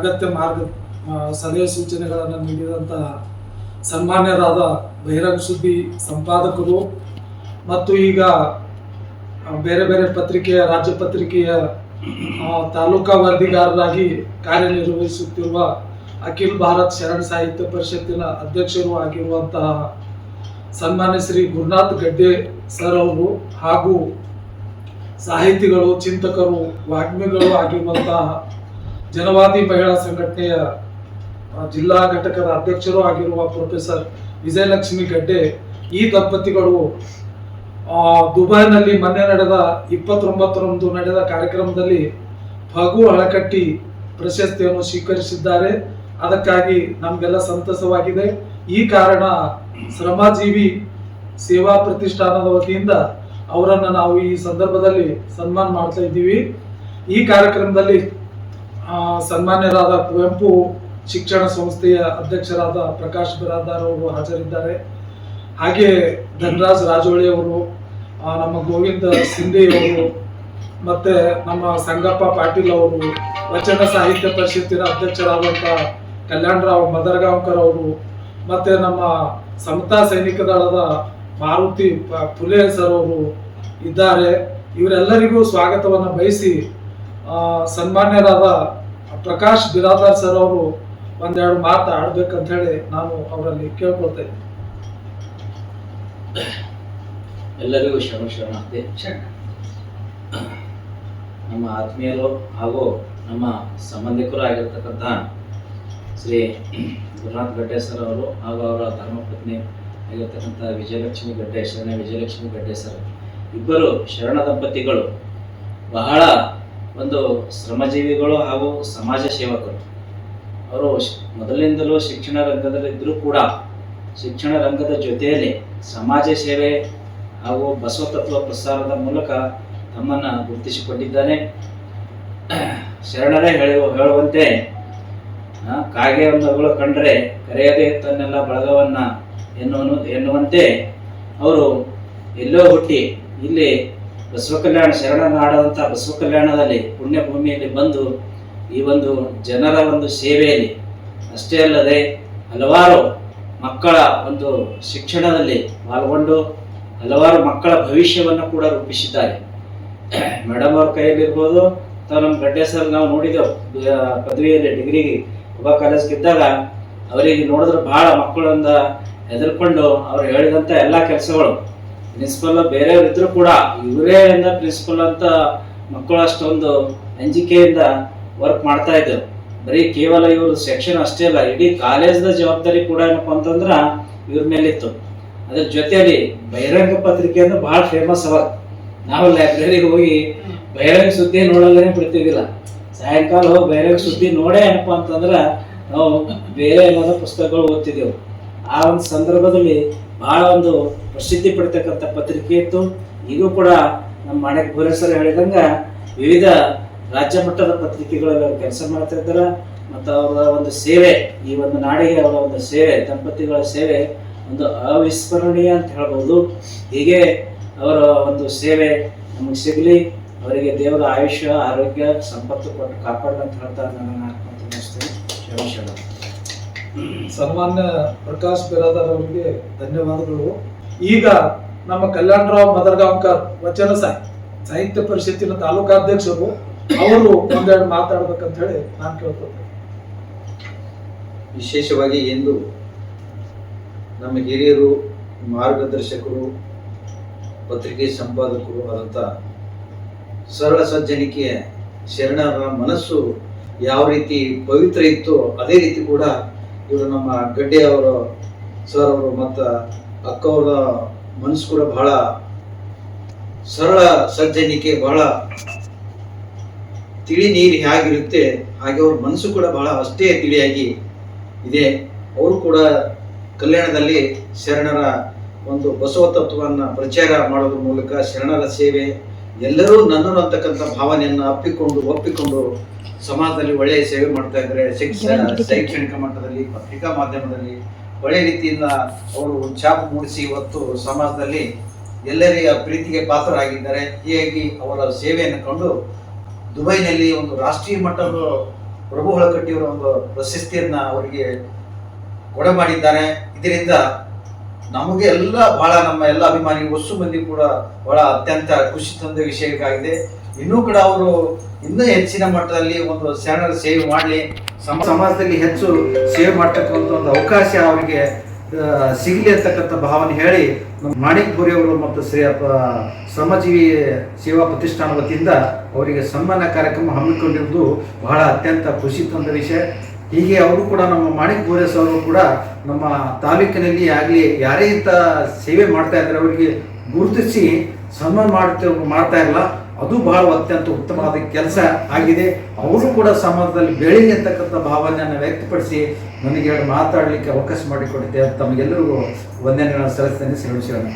ಅಗತ್ಯ ಸಲಹೆ ಸೂಚನೆಗಳನ್ನು ನೀಡಿದಂತಹ ಸನ್ಮಾನ್ಯರಾದ ಬಹಿರಂಗ ಸುದ್ದಿ ಸಂಪಾದಕರು ಮತ್ತು ಈಗ ಬೇರೆ ಬೇರೆ ಪತ್ರಿಕೆಯ ರಾಜ್ಯ ಪತ್ರಿಕೆಯ ತಾಲೂಕಾ ವರದಿಗಾರರಾಗಿ ಕಾರ್ಯನಿರ್ವಹಿಸುತ್ತಿರುವ ಅಖಿಲ ಭಾರತ್ ಶರಣ ಸಾಹಿತ್ಯ ಪರಿಷತ್ತಿನ ಅಧ್ಯಕ್ಷರು ಆಗಿರುವಂತಹ ಸನ್ಮಾನ್ಯ ಶ್ರೀ ಗುರುನಾಥ್ ಗಡ್ಡೆ ಸರ್ ಅವರು ಹಾಗೂ ಸಾಹಿತಿಗಳು, ಚಿಂತಕರು, ವಾಗ್ಮಿಗಳು ಆಗಿರುವಂತಹ ಜನವಾದಿ ಮಹಿಳಾ ಸಂಘಟನೆಯ ಜಿಲ್ಲಾ ಘಟಕದ ಅಧ್ಯಕ್ಷರು ಆಗಿರುವ ಪ್ರೊಫೆಸರ್ ವಿಜಯಲಕ್ಷ್ಮಿ ಗಡ್ಡೆ ಈ ದಂಪತಿಗಳು ದುಬೈನಲ್ಲಿ ಮೊನ್ನೆ ನಡೆದ 29ರಂದು ನಡೆದ ಕಾರ್ಯಕ್ರಮದಲ್ಲಿ ಫಗು ಹಳಕಟ್ಟಿ ಪ್ರಶಸ್ತಿಯನ್ನು ಸ್ವೀಕರಿಸಿದ್ದಾರೆ. ಅದಕ್ಕಾಗಿ ನಮಗೆಲ್ಲ ಸಂತಸವಾಗಿದೆ. ಈ ಕಾರಣ ಶ್ರಮಜೀವಿ ಸೇವಾ ಪ್ರತಿಷ್ಠಾನದ ವತಿಯಿಂದ ಅವರನ್ನು ನಾವು ಈ ಸಂದರ್ಭದಲ್ಲಿ ಸನ್ಮಾನ ಮಾಡ್ತಾ ಇದ್ದೀವಿ. ಈ ಕಾರ್ಯಕ್ರಮದಲ್ಲಿ ಸನ್ಮಾನ್ಯರಾದ ಕುವೆಂಪು ಶಿಕ್ಷಣ ಸಂಸ್ಥೆಯ ಅಧ್ಯಕ್ಷರಾದ ಪ್ರಕಾಶ್ ಬಿರಾದಾರ್ ಅವರು ಹಾಜರಿದ್ದಾರೆ. ಹಾಗೆ ಧನರಾಜ್ ರಾಜೋಳಿ ಅವರು, ನಮ್ಮ ಗೋವಿಂದ ಸಿಂಧೆ ಅವರು, ಮತ್ತೆ ನಮ್ಮ ಸಂಗಪ್ಪ ಪಾಟೀಲ್ ಅವರು, ವಚನ ಸಾಹಿತ್ಯ ಪರಿಷತ್ತಿನ ಅಧ್ಯಕ್ಷರಾದಂತಹ ಕಲ್ಯಾಣರಾವ್ ಮದರ್ಗಾಂವ್ಕರ್ ಅವರು, ಮತ್ತೆ ನಮ್ಮ ಸಮತಾ ಸೈನಿಕ ದಳದ ಮಾರುತಿ ಫುಲೆ ಸರ್ ಅವರು ಇದ್ದಾರೆ. ಇವರೆಲ್ಲರಿಗೂ ಸ್ವಾಗತವನ್ನು ಬಯಸಿ ಸನ್ಮಾನ್ಯರಾದ ಪ್ರಕಾಶ್ ಬಿರಾದಾರ್ ಸರ್ ಅವರು ಒಂದೆರಡು ಮಾತು ಆಡ್ಬೇಕಂತ ಹೇಳಿ ನಾನು ಅವರಲ್ಲಿ ಕೇಳ್ಕೊಳ್ತಾ ಇದ್ದೀನಿ. ಎಲ್ಲರಿಗೂ ಶರಣಾರ್ಥಿ. ನಮ್ಮ ಆತ್ಮೀಯರು ಹಾಗೂ ನಮ್ಮ ಸಂಬಂಧಿಕರು ಆಗಿರ್ತಕ್ಕಂಥ ಶ್ರೀ ಗುರುನಾಥ್ ಗಡ್ಡೆ ಸರ್ ಅವರು ಹಾಗೂ ಅವರ ಧರ್ಮಪತ್ನಿ ಆಗಿರ್ತಕ್ಕಂಥ ವಿಜಯಲಕ್ಷ್ಮಿ ಗಡ್ಡೆ, ಶರಣ ವಿಜಯಲಕ್ಷ್ಮಿ ಗಡ್ಡೆ ಸರ್ ಇಬ್ಬರು ಶರಣ ದಂಪತಿಗಳು ಬಹಳ ಒಂದು ಶ್ರಮಜೀವಿಗಳು ಹಾಗೂ ಸಮಾಜ ಸೇವಕರು. ಅವರು ಮೊದಲಿನಿಂದಲೂ ಶಿಕ್ಷಣ ರಂಗದಲ್ಲಿದ್ದರೂ ಕೂಡ ಶಿಕ್ಷಣ ರಂಗದ ಜೊತೆಯಲ್ಲಿ ಸಮಾಜ ಸೇವೆ ಹಾಗೂ ಬಸವ ತತ್ವ ಪ್ರಸಾರದ ಮೂಲಕ ತಮ್ಮನ್ನು ಗುರುತಿಸಿಕೊಂಡಿದ್ದಾನೆ. ಶರಣರೇ ಹೇಳುವಂತೆ ಕಾಗೆ ಒಂದಗಳು ಕಂಡರೆ ಕರೆಯದೇ ತನ್ನೆಲ್ಲ ಬಳಗವನ್ನ ಎನ್ನುವಂತೆ ಅವರು ಎಲ್ಲೋ ಹುಟ್ಟಿ ಇಲ್ಲಿ ಬಸವ ಕಲ್ಯಾಣ ಶರಣ ನಾಡದಂಥ ಬಸವ ಕಲ್ಯಾಣದಲ್ಲಿ ಪುಣ್ಯ ಭೂಮಿಯಲ್ಲಿ ಬಂದು ಈ ಒಂದು ಜನರ ಒಂದು ಸೇವೆಯಲ್ಲಿ ಅಷ್ಟೇ ಅಲ್ಲದೆ ಹಲವಾರು ಮಕ್ಕಳ ಒಂದು ಶಿಕ್ಷಣದಲ್ಲಿ ಪಾಲ್ಗೊಂಡು ಹಲವಾರು ಮಕ್ಕಳ ಭವಿಷ್ಯವನ್ನು ಕೂಡ ರೂಪಿಸಿದ್ದಾರೆ. ಮೇಡಮ್ ಅವ್ರ ಕೈಯಲ್ಲಿರ್ಬೋದು ಅಥವಾ ನಮ್ಮ ಗಡ್ಡೆ ಸರ್ ನಾವು ನೋಡಿದೆವು ಪದವಿಯಲ್ಲಿ ಡಿಗ್ರಿಗೆ ಒಬ್ಬ ಕಾಲೇಜ್ಗಿದ್ದಾಗ ಅವರಿಗೆ ನೋಡಿದ್ರೆ ಬಹಳ ಮಕ್ಕಳಿಂದ ಹೆದರ್ಕೊಂಡು ಅವ್ರು ಹೇಳಿದಂಥ ಎಲ್ಲ ಕೆಲಸಗಳು ಪ್ರಿನ್ಸಿಪಲ್ ಬೇರೆಯವ್ರು ಇದ್ರು ಕೂಡ ಇವರೇ ಪ್ರಿನ್ಸಿಪಲ್ ಅಂತ ಮಕ್ಕಳು ಅಷ್ಟೊಂದು ಅಂಜಿಕೆಯಿಂದ ವರ್ಕ್ ಮಾಡ್ತಾ ಇದ್ರು. ಬರೀ ಕೇವಲ ಇವರು ಸೆಕ್ಷನ್ ಅಷ್ಟೇ ಅಲ್ಲ, ಇಡೀ ಕಾಲೇಜ್ದ ಜವಾಬ್ದಾರಿ ಕೂಡ ಏನಪ್ಪ ಅಂತಂದ್ರೆ ಇವ್ರ ಮೇಲಿತ್ತು. ಅದ್ರ ಜೊತೆಯಲ್ಲಿ ಬಹಿರಂಗ ಪತ್ರಿಕೆ ಅಂದ್ರೆ ಬಹಳ ಫೇಮಸ್ ಅವ. ನಾವು ಲೈಬ್ರರಿಗೆ ಹೋಗಿ ಬಹಿರಂಗ ಸುದ್ದಿ ನೋಡಲ್ಲೇ ಬಿಡ್ತಿದ್ದಿಲ್ಲ. ಸಾಯಂಕಾಲ ಹೋಗಿ ಬಹಿರಂಗ ಸುದ್ದಿ ನೋಡೇ ಏನಪ್ಪ ಅಂತಂದ್ರೆ ನಾವು ಬೇರೆ ಏನಾದ್ರು ಪುಸ್ತಕಗಳು ಓದ್ತಿದ್ದೆವು. ಆ ಒಂದು ಸಂದರ್ಭದಲ್ಲಿ ಬಹಳ ಒಂದು ಪ್ರಸಿದ್ಧಿ ಪಡಿತಕ್ಕಂಥ ಪತ್ರಿಕೆ ಇತ್ತು. ಈಗೂ ಕೂಡ ನಮ್ಮ ಮಾಣಿಕ್ ಭುವನೇಶ್ವರ್ ಹೇಳಿದಂಗ ವಿವಿಧ ರಾಜ್ಯ ಮಟ್ಟದ ಪತ್ರಿಕೆಗಳಲ್ಲಿ ಅವರು ಕೆಲಸ ಮಾಡ್ತಾ ಇದ್ದಾರೆ. ಮತ್ತು ಅವರ ಒಂದು ಸೇವೆ, ಈ ಒಂದು ನಾಡಿಗೆ ಅವರ ಒಂದು ಸೇವೆ, ದಂಪತಿಗಳ ಸೇವೆ ಒಂದು ಅವಿಸ್ಮರಣೀಯ ಅಂತ ಹೇಳ್ಬೋದು. ಹೀಗೆ ಅವರ ಒಂದು ಸೇವೆ ನಮಗೆ ಸಿಗಲಿ, ಅವರಿಗೆ ದೇವರ ಆಯುಷ್ಯ, ಆರೋಗ್ಯ, ಸಂಪತ್ತು ಕೊಟ್ಟು ಕಾಪಾಡಲಿ ಅಂತ ಹೇಳ್ತಾ ನಾನು ಆತ್ಮಹತ್ಯೆ. ಸನ್ಮಾನ್ಯ ಪ್ರಕಾಶ್ ಬಿರಾದಾರ್ ಅವರಿಗೆ ಧನ್ಯವಾದಗಳು. ಈಗ ನಮ್ಮ ಕಲ್ಯಾಣರಾವ್ ಮದರ್ಗಾಂವ್ಕರ್ ವಚನ ಸಾಹಿತ್ಯ ಪರಿಷತ್ತಿನ ತಾಲೂಕಾಧ್ಯಕ್ಷರು ಅವರು ಒಂದೆರಡು ಮಾತಾಡ್ಬೇಕಂತ ಹೇಳಿ ನಾನು ಕೇಳ್ಕೊಳ್ತೇನೆ. ವಿಶೇಷವಾಗಿ ಎಂದು ನಮ್ಮ ಹಿರಿಯರು, ಮಾರ್ಗದರ್ಶಕರು, ಪತ್ರಿಕೆ ಸಂಪಾದಕರು ಆದಂಥ ಸರಳ ಸಜ್ಜನಿಕೆಯ ಶರಣರ ಮನಸ್ಸು ಯಾವ ರೀತಿ ಪವಿತ್ರ ಇತ್ತು ಅದೇ ರೀತಿ ಕೂಡ ಇವರು ನಮ್ಮ ಗಡ್ಡೆ ಅವರು ಸರ್ ಅವರು ಮತ್ತು ಅಕ್ಕ ಅವರ ಮನಸ್ಸು ಕೂಡ ಬಹಳ ಸರಳ ಸಜ್ಜನಿಕೆ, ಬಹಳ ತಿಳಿ ನೀರು ಹೇಗಿರುತ್ತೆ ಹಾಗೆ ಅವ್ರ ಮನಸ್ಸು ಕೂಡ ಬಹಳ ಅಷ್ಟೇ ತಿಳಿಯಾಗಿ ಇದೆ. ಅವರು ಕೂಡ ಕಲ್ಯಾಣದಲ್ಲಿ ಶರಣರ ಒಂದು ಬಸವ ತತ್ವವನ್ನು ಪ್ರಚಾರ ಮಾಡೋದ್ರ ಮೂಲಕ ಶರಣರ ಸೇವೆ, ಎಲ್ಲರೂ ನನ್ನರು ಅಂತಕ್ಕಂಥ ಭಾವನೆಯನ್ನು ಒಪ್ಪಿಕೊಂಡು ಸಮಾಜದಲ್ಲಿ ಒಳ್ಳೆಯ ಸೇವೆ ಮಾಡ್ತಾ ಇದ್ದಾರೆ. ಶೈಕ್ಷಣಿಕ ಮಟ್ಟದಲ್ಲಿ, ಪತ್ರಿಕಾ ಮಾಧ್ಯಮದಲ್ಲಿ ಒಳ್ಳೆಯ ರೀತಿಯಿಂದ ಅವರು ಛಾಪು ಮೂಡಿಸಿ ಇವತ್ತು ಸಮಾಜದಲ್ಲಿ ಎಲ್ಲರಿಯ ಪ್ರೀತಿಗೆ ಪಾತ್ರರಾಗಿದ್ದಾರೆ. ಹೀಗಾಗಿ ಅವರ ಸೇವೆಯನ್ನು ಕಂಡು ದುಬೈನಲ್ಲಿ ಒಂದು ರಾಷ್ಟ್ರೀಯ ಮಟ್ಟದ ಪ್ರಭು ಹೊಳಕಟ್ಟಿಯವರ ಒಂದು ಪ್ರಶಸ್ತಿಯನ್ನ ಅವರಿಗೆ ಕೊಡ ಮಾಡಿದ್ದಾರೆ. ಇದರಿಂದ ನಮಗೆ ಎಲ್ಲ ಬಹಳ ನಮ್ಮ ಎಲ್ಲ ಅಭಿಮಾನಿ ಹೊಸ ಮಂದಿ ಕೂಡ ಬಹಳ ಅತ್ಯಂತ ಖುಷಿ ತಂದ ವಿಷಯವಾಗಿದೆ. ಇನ್ನೂ ಕೂಡ ಅವರು ಇನ್ನೂ ಹೆಚ್ಚಿನ ಮಟ್ಟದಲ್ಲಿ ಒಂದು ಶರಣರ ಸೇವೆ ಮಾಡಲಿ, ಸಮಾಜದಲ್ಲಿ ಹೆಚ್ಚು ಸೇವೆ ಮಾಡ್ತಕ್ಕಂಥ ಒಂದು ಅವಕಾಶ ಅವರಿಗೆ ಸಿಗಲಿ ಅಂತಕ್ಕಂಥ ಭಾವನೆ ಹೇಳಿ ಮಾಣಿಕ್ ಬೋರೆ ಅವರು ಮತ್ತು ಶ್ರಮಜೀವಿ ಸೇವಾ ಪ್ರತಿಷ್ಠಾನ ವತಿಯಿಂದ ಅವರಿಗೆ ಸನ್ಮಾನ ಕಾರ್ಯಕ್ರಮ ಹಮ್ಮಿಕೊಂಡಿರುವುದು ಬಹಳ ಅತ್ಯಂತ ಖುಷಿ ತಂದ ವಿಷಯ. ಹೀಗೆ ಅವರು ಕೂಡ ನಮ್ಮ ಮಾಣಿಕ್ ಬೋರೆ ಅವರು ಕೂಡ ನಮ್ಮ ತಾಲೂಕಿನಲ್ಲಿ ಆಗಲಿ ಯಾರೇ ಇಂಥ ಸೇವೆ ಮಾಡ್ತಾ ಇದ್ದಾರೆ ಅವರಿಗೆ ಗುರುತಿಸಿ ಸನ್ಮಾನ ಮಾಡ್ತಾ ಇಲ್ಲ. ಅದು ಬಹಳ ಅತ್ಯಂತ ಉತ್ತಮವಾದ ಕೆಲಸ ಆಗಿದೆ. ಅವರು ಕೂಡ ಸಮಾಜದಲ್ಲಿ ಬೆಳೀಲಿ ಅಂತಕ್ಕಂಥ ಭಾವನೆಯನ್ನು ವ್ಯಕ್ತಪಡಿಸಿ ನನಗೆ ಮಾತಾಡಲಿಕ್ಕೆ ಅವಕಾಶ ಮಾಡಿಕೊಟ್ಟಿದ್ದೆ. ತಮಗೆಲ್ಲರಿಗೂ ವಂದನೆಗಳನ್ನು ಸಲ್ಲಿಸ್ತೇನೆ.